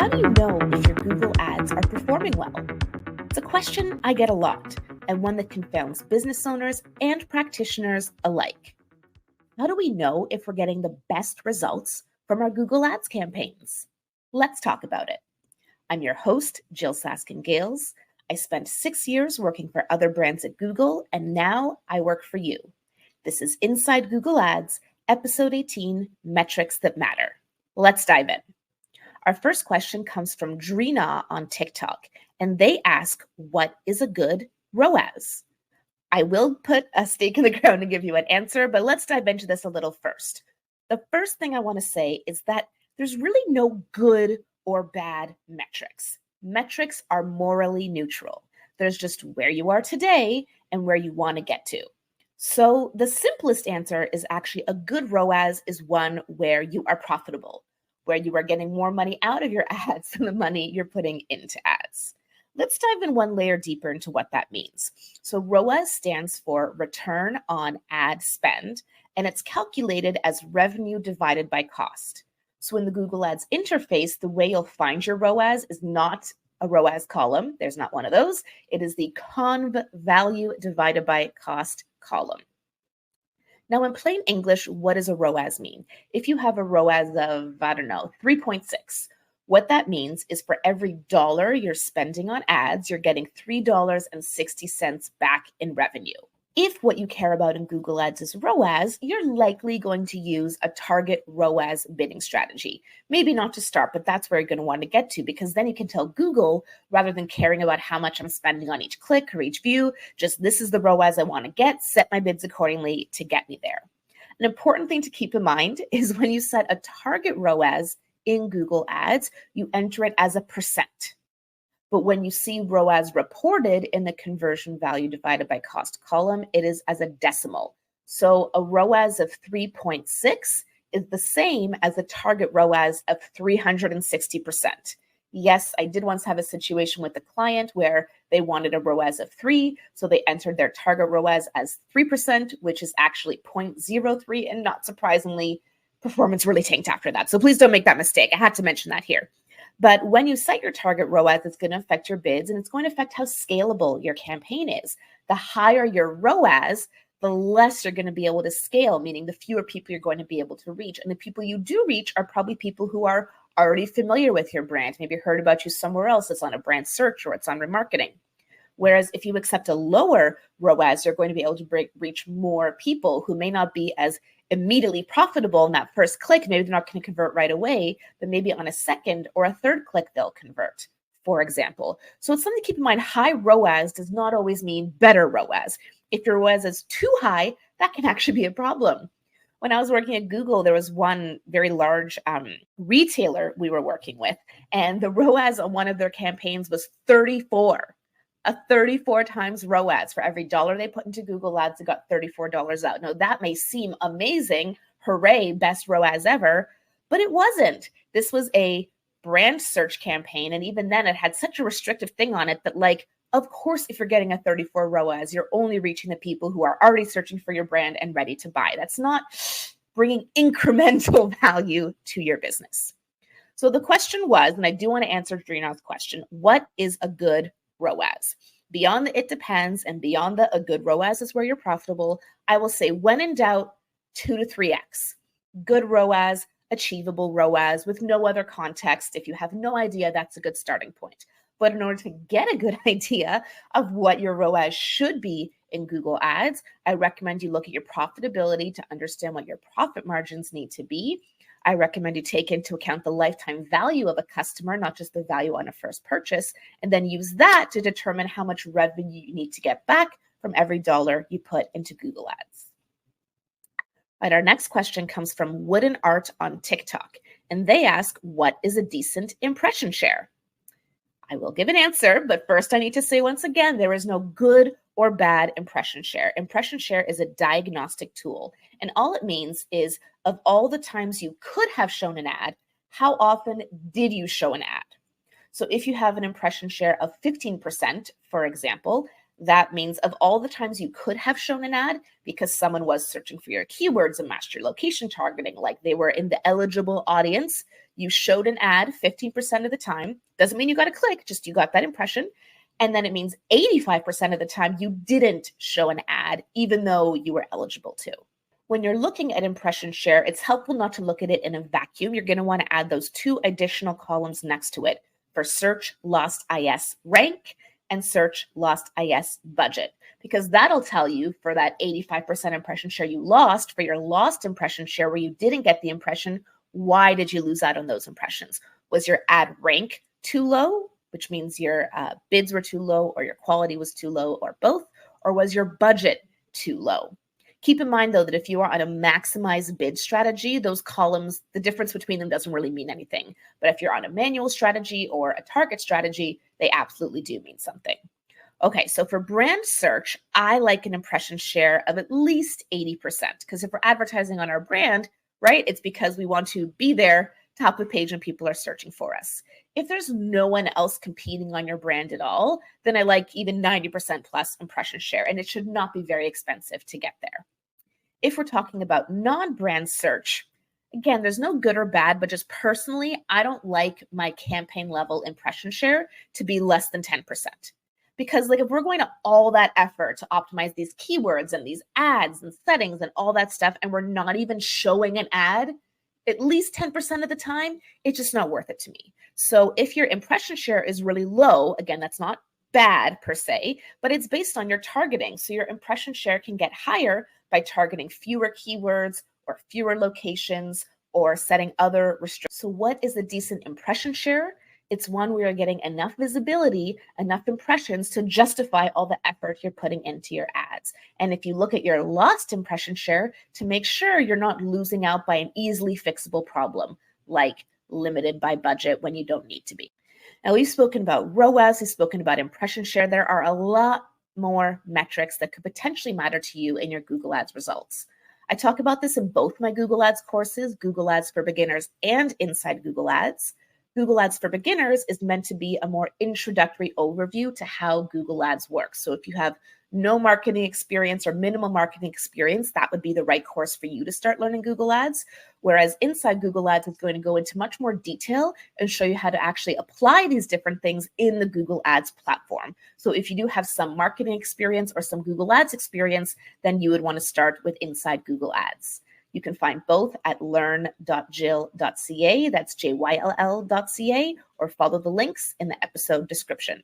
How do you know if your Google ads are performing well? It's a question I get a lot, and one that confounds business owners and practitioners alike. How do we know if we're getting the best results from our Google Ads campaigns? Let's talk about it. I'm your host, Jyll Saskin Gales. I spent 6 years working for other brands at Google, and now I work for you. This is Inside Google Ads, Episode 18, Metrics That Matter. Let's dive in. Our first question comes from Drina on TikTok, and they ask, what is a good ROAS? I will put a stake in the ground and give you an answer, but let's dive into this a little first. The first thing I want to say is that there's really no good or bad metrics. Metrics are morally neutral. There's just where you are today and where you want to get to. So the simplest answer is actually a good ROAS is one where you are profitable, where you are getting more money out of your ads than the money you're putting into ads. Let's dive in one layer deeper into what that means. So ROAS stands for return on ad spend, and it's calculated as revenue divided by cost. So in the Google Ads interface, the way you'll find your ROAS is not a ROAS column. There's not one of those. It is the conv value divided by cost column. Now, in plain English, what does a ROAS mean? If you have a ROAS of, 3.6, what that means is for every dollar you're spending on ads, you're getting $3.60 back in revenue. If what you care about in Google Ads is ROAS, you're likely going to use a target ROAS bidding strategy. Maybe not to start, but that's where you're going to want to get to, because then you can tell Google, rather than caring about how much I'm spending on each click or each view, just this is the ROAS I want to get, set my bids accordingly to get me there. An important thing to keep in mind is when you set a target ROAS in Google Ads, you enter it as a percent. But when you see ROAS reported in the conversion value divided by cost column, it is as a decimal. So a ROAS of 3.6 is the same as a target ROAS of 360%. Yes, I did once have a situation with a client where they wanted a ROAS of 3, so they entered their target ROAS as 3%, which is actually 0.03, and not surprisingly, performance really tanked after that. So please don't make that mistake. I had to mention that here. But when you set your target ROAS, it's going to affect your bids, and it's going to affect how scalable your campaign is. The higher your ROAS, the less you're going to be able to scale, meaning the fewer people you're going to be able to reach. And the people you do reach are probably people who are already familiar with your brand, maybe heard about you somewhere else. It's on a brand search or it's on remarketing. Whereas if you accept a lower ROAS, you're going to be able to reach more people who may not be as immediately profitable in that first click. Maybe they're not going to convert right away, but maybe on a second or a third click, they'll convert, for example. So it's something to keep in mind. High ROAS does not always mean better ROAS. If your ROAS is too high, that can actually be a problem. When I was working at Google, there was one very large retailer we were working with, and the ROAS on one of their campaigns was 34. A 34 times ROAS. For every dollar they put into Google Ads, they got $34 out. Now, that may seem amazing. Hooray, best ROAS ever. But it wasn't. This was a brand search campaign. And even then, it had such a restrictive thing on it that, of course, if you're getting a 34 ROAS, you're only reaching the people who are already searching for your brand and ready to buy. That's not bringing incremental value to your business. So the question was, and I do want to answer Drina's question, what is a good ROAS? Beyond the it depends and beyond the a good ROAS is where you're profitable, I will say when in doubt, 2 to 3x. Good ROAS, achievable ROAS with no other context. If you have no idea, that's a good starting point. But in order to get a good idea of what your ROAS should be in Google Ads, I recommend you look at your profitability to understand what your profit margins need to be. I recommend you take into account the lifetime value of a customer, not just the value on a first purchase, and then use that to determine how much revenue you need to get back from every dollar you put into Google Ads. All right, our next question comes from Wooden Art on TikTok, and they ask, what is a decent impression share? I will give an answer, but first I need to say once again, there is no good or bad impression share. Impression share is a diagnostic tool, and all it means is of all the times you could have shown an ad, how often did you show an ad? So if you have an impression share of 15%, for example, That means of all the times you could have shown an ad because someone was searching for your keywords and matched your location targeting, like they were in the eligible audience, you showed an ad 15% of the time. Doesn't mean you got a click, just you got that impression. And then it means 85% of the time you didn't show an ad, even though you were eligible to. When you're looking at impression share, it's helpful not to look at it in a vacuum. You're going to want to add those 2 additional columns next to it for search lost IS rank and search lost IS budget, because that'll tell you for that 85% impression share you lost, for your lost impression share where you didn't get the impression, why did you lose out on those impressions? Was your ad rank too low, which means your bids were too low, or your quality was too low, or both? Or was your budget too low? Keep in mind, though, that if you are on a maximize bid strategy, those columns, the difference between them doesn't really mean anything. But if you're on a manual strategy or a target strategy, they absolutely do mean something. Okay, so for brand search, I like an impression share of at least 80%, because if we're advertising on our brand, right, it's because we want to be there, top of page, and people are searching for us. If there's no one else competing on your brand at all, then I like even 90% plus impression share, and it should not be very expensive to get there. If we're talking about non-brand search, again, there's no good or bad, but just personally, I don't like my campaign level impression share to be less than 10%. Because like if we're going to all that effort to optimize these keywords and these ads and settings and all that stuff, and we're not even showing an ad at least 10% of the time, it's just not worth it to me. So if your impression share is really low, again, that's not bad per se, but it's based on your targeting. So your impression share can get higher by targeting fewer keywords or fewer locations or setting other restrictions. So what is a decent impression share? It's one where you're getting enough visibility, enough impressions to justify all the effort you're putting into your ads. And if you look at your lost impression share, to make sure you're not losing out by an easily fixable problem, like limited by budget when you don't need to be. Now, we've spoken about ROAS, we've spoken about impression share. There are a lot more metrics that could potentially matter to you in your Google Ads results. I talk about this in both my Google Ads courses, Google Ads for Beginners and Inside Google Ads. Google Ads for Beginners is meant to be a more introductory overview to how Google Ads works. So if you have no marketing experience or minimal marketing experience, that would be the right course for you to start learning Google Ads. Whereas Inside Google Ads is going to go into much more detail and show you how to actually apply these different things in the Google Ads platform. So if you do have some marketing experience or some Google Ads experience, then you would want to start with Inside Google Ads. You can find both at learn.jyll.ca, that's JYLL.ca, or follow the links in the episode description.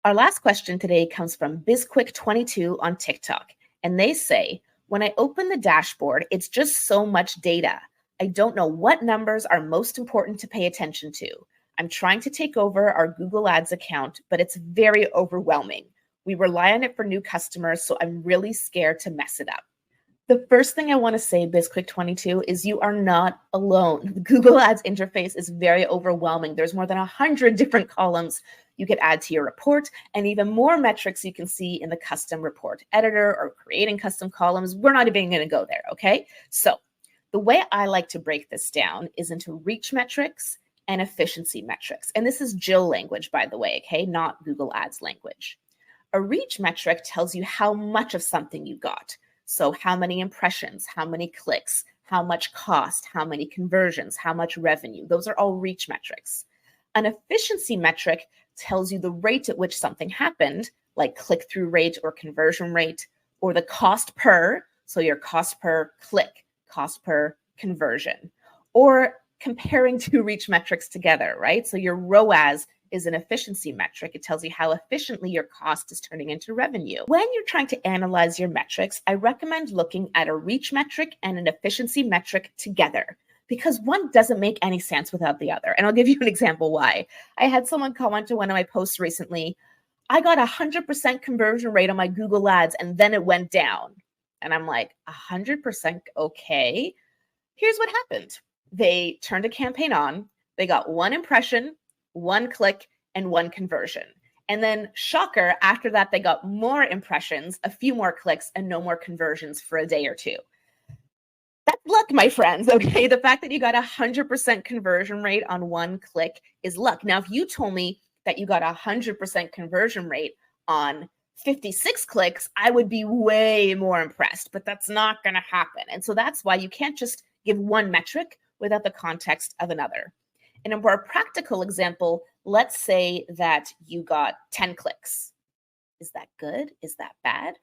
Our last question today comes from BizQuick22 on TikTok, and they say, when I open the dashboard, it's just so much data. I don't know what numbers are most important to pay attention to. I'm trying to take over our Google Ads account, but it's very overwhelming. We rely on it for new customers, so I'm really scared to mess it up. The first thing I want to say, BizQuick22, is you are not alone. The Google Ads interface is very overwhelming. There's more than 100 different columns you could add to your report, and even more metrics you can see in the custom report editor or creating custom columns. We're not even going to go there, okay? So the way I like to break this down is into reach metrics and efficiency metrics. And this is Jyll language, by the way, okay? Not Google Ads language. A reach metric tells you how much of something you got. So how many impressions, how many clicks, how much cost, how many conversions, how much revenue. Those are all reach metrics. An efficiency metric tells you the rate at which something happened, like click-through rate or conversion rate, or the cost per, so your cost per click, cost per conversion, or comparing two reach metrics together, right? So your ROAS is an efficiency metric. It tells you how efficiently your cost is turning into revenue. When you're trying to analyze your metrics, I recommend looking at a reach metric and an efficiency metric together, because one doesn't make any sense without the other. And I'll give you an example why. I had someone comment to one of my posts recently, I got 100% conversion rate on my Google Ads and then it went down. And I'm like, 100%, okay. Here's what happened. They turned a campaign on, they got one impression, one click, and one conversion. And then shocker, after that, they got more impressions, a few more clicks, and no more conversions for a day or two. That's luck, my friends, okay? The fact that you got 100% conversion rate on one click is luck. Now, if you told me that you got 100% conversion rate on 56 clicks, I would be way more impressed, but that's not going to happen. And so that's why you can't just give one metric without the context of another. In a more practical example, let's say that you got 10 clicks. Is that good? Is that bad?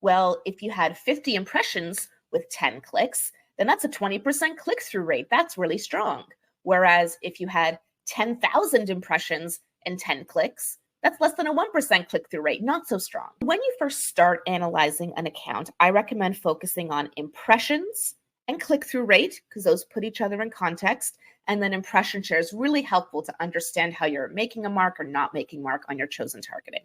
Well, if you had 50 impressions with 10 clicks, then that's a 20% click-through rate. That's really strong. Whereas if you had 10,000 impressions and 10 clicks, that's less than a 1% click-through rate, not so strong. When you first start analyzing an account, I recommend focusing on impressions and click-through rate, because those put each other in context. And then impression share is really helpful to understand how you're making a mark or not making mark on your chosen targeting.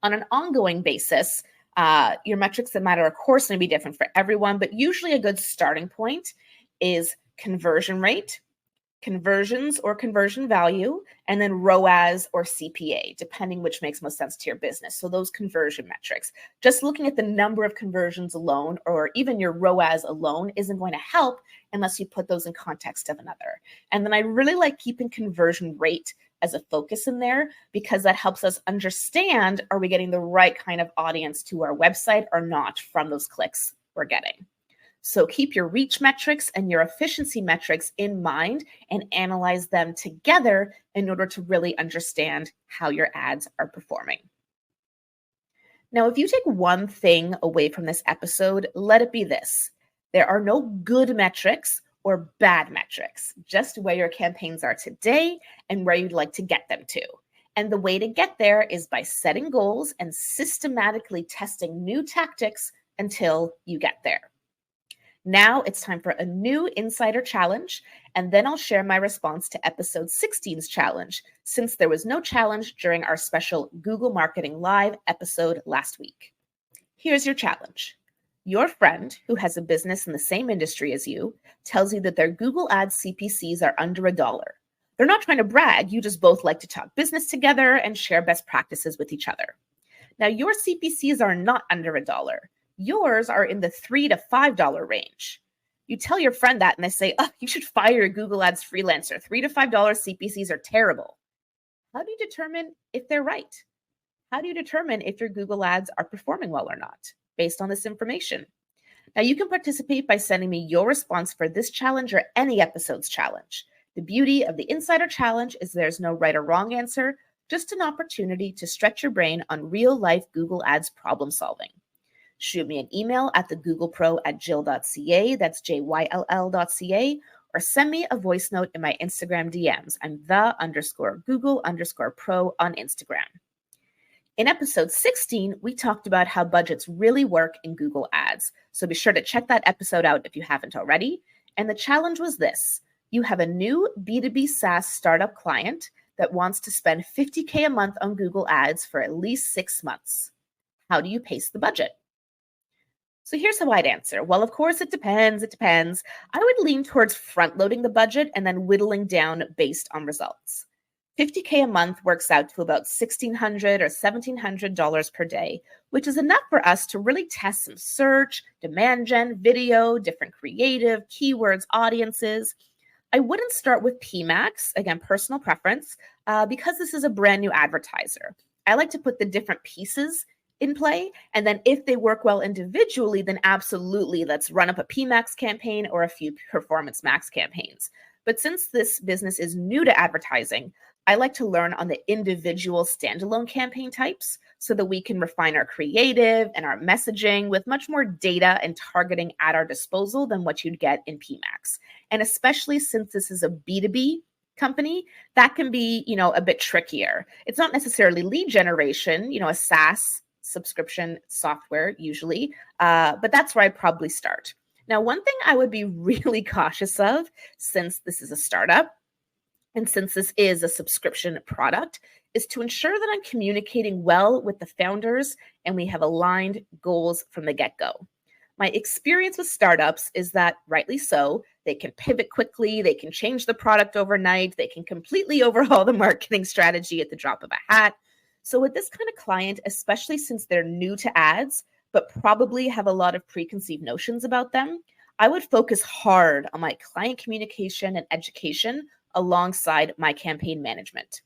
On an ongoing basis, your metrics that matter, of course, may be different for everyone, but usually a good starting point is conversion rate, conversions or conversion value, and then ROAS or CPA, depending which makes most sense to your business. So those conversion metrics, just looking at the number of conversions alone, or even your ROAS alone, isn't going to help unless you put those in context of another. And then I really like keeping conversion rate as a focus in there, because that helps us understand, are we getting the right kind of audience to our website or not from those clicks we're getting. So keep your reach metrics and your efficiency metrics in mind and analyze them together in order to really understand how your ads are performing. Now, if you take one thing away from this episode, let it be this: there are no good metrics or bad metrics, just where your campaigns are today and where you'd like to get them to. And the way to get there is by setting goals and systematically testing new tactics until you get there. Now it's time for a new Insider Challenge, and then I'll share my response to episode 16's challenge, since there was no challenge during our special Google Marketing Live episode last week. Here's your challenge. Your friend, who has a business in the same industry as you, tells you that their Google Ads CPCs are under $1. They're not trying to brag, you just both like to talk business together and share best practices with each other. Now, your CPCs are not under $1. Yours are in the $3 to $5 range. You tell your friend that and they say, oh, you should fire your Google Ads freelancer. $3 to $5 CPCs are terrible. How do you determine if they're right? How do you determine if your Google Ads are performing well or not based on this information? Now, you can participate by sending me your response for this challenge or any episode's challenge. The beauty of the Insider Challenge is there's no right or wrong answer, just an opportunity to stretch your brain on real-life Google Ads problem solving. Shoot me an email at thegooglepro@jyll.ca, that's JYLL.ca, or send me a voice note in my Instagram DMs. I'm the_Google_pro on Instagram. In episode 16, we talked about how budgets really work in Google Ads. So be sure to check that episode out if you haven't already. And the challenge was this: you have a new B2B SaaS startup client that wants to spend $50K a month on Google Ads for at least 6 months. How do you pace the budget? So here's how I'd answer. Well, of course, it depends. I would lean towards front-loading the budget and then whittling down based on results. $50K a month works out to about $1,600 or $1,700 per day, which is enough for us to really test some search, demand gen, video, different creative, keywords, audiences. I wouldn't start with PMAX, again, personal preference, because this is a brand new advertiser. I like to put the different pieces in play, and then if they work well individually, then absolutely let's run up a PMAX campaign or a few Performance Max campaigns. But since this business is new to advertising, I like to learn on the individual standalone campaign types so that we can refine our creative and our messaging with much more data and targeting at our disposal than what you'd get in PMAX. And especially since this is a B2B company, that can be, a bit trickier. It's not necessarily lead generation, a SaaS subscription software usually, but that's where I'd probably start. Now, one thing I would be really cautious of, since this is a startup and since this is a subscription product, is to ensure that I'm communicating well with the founders and we have aligned goals from the get-go. My experience with startups is that, rightly so, they can pivot quickly, they can change the product overnight, they can completely overhaul the marketing strategy at the drop of a hat. So with this kind of client, especially since they're new to ads, but probably have a lot of preconceived notions about them, I would focus hard on my client communication and education alongside my campaign management.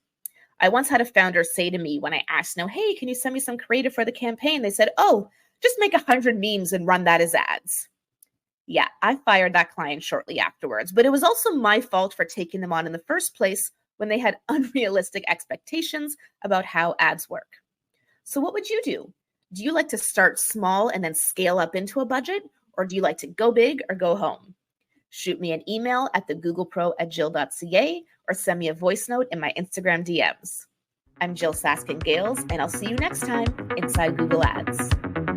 I once had a founder say to me when I asked, no, hey, can you send me some creative for the campaign? They said, oh, just make 100 memes and run that as ads. Yeah, I fired that client shortly afterwards, but it was also my fault for taking them on in the first place when they had unrealistic expectations about how ads work. So what would you do? Do you like to start small and then scale up into a budget? Or do you like to go big or go home? Shoot me an email at thegooglepro@jyll.ca or send me a voice note in my Instagram DMs. I'm Jyll Saskin Gales, and I'll see you next time inside Google Ads.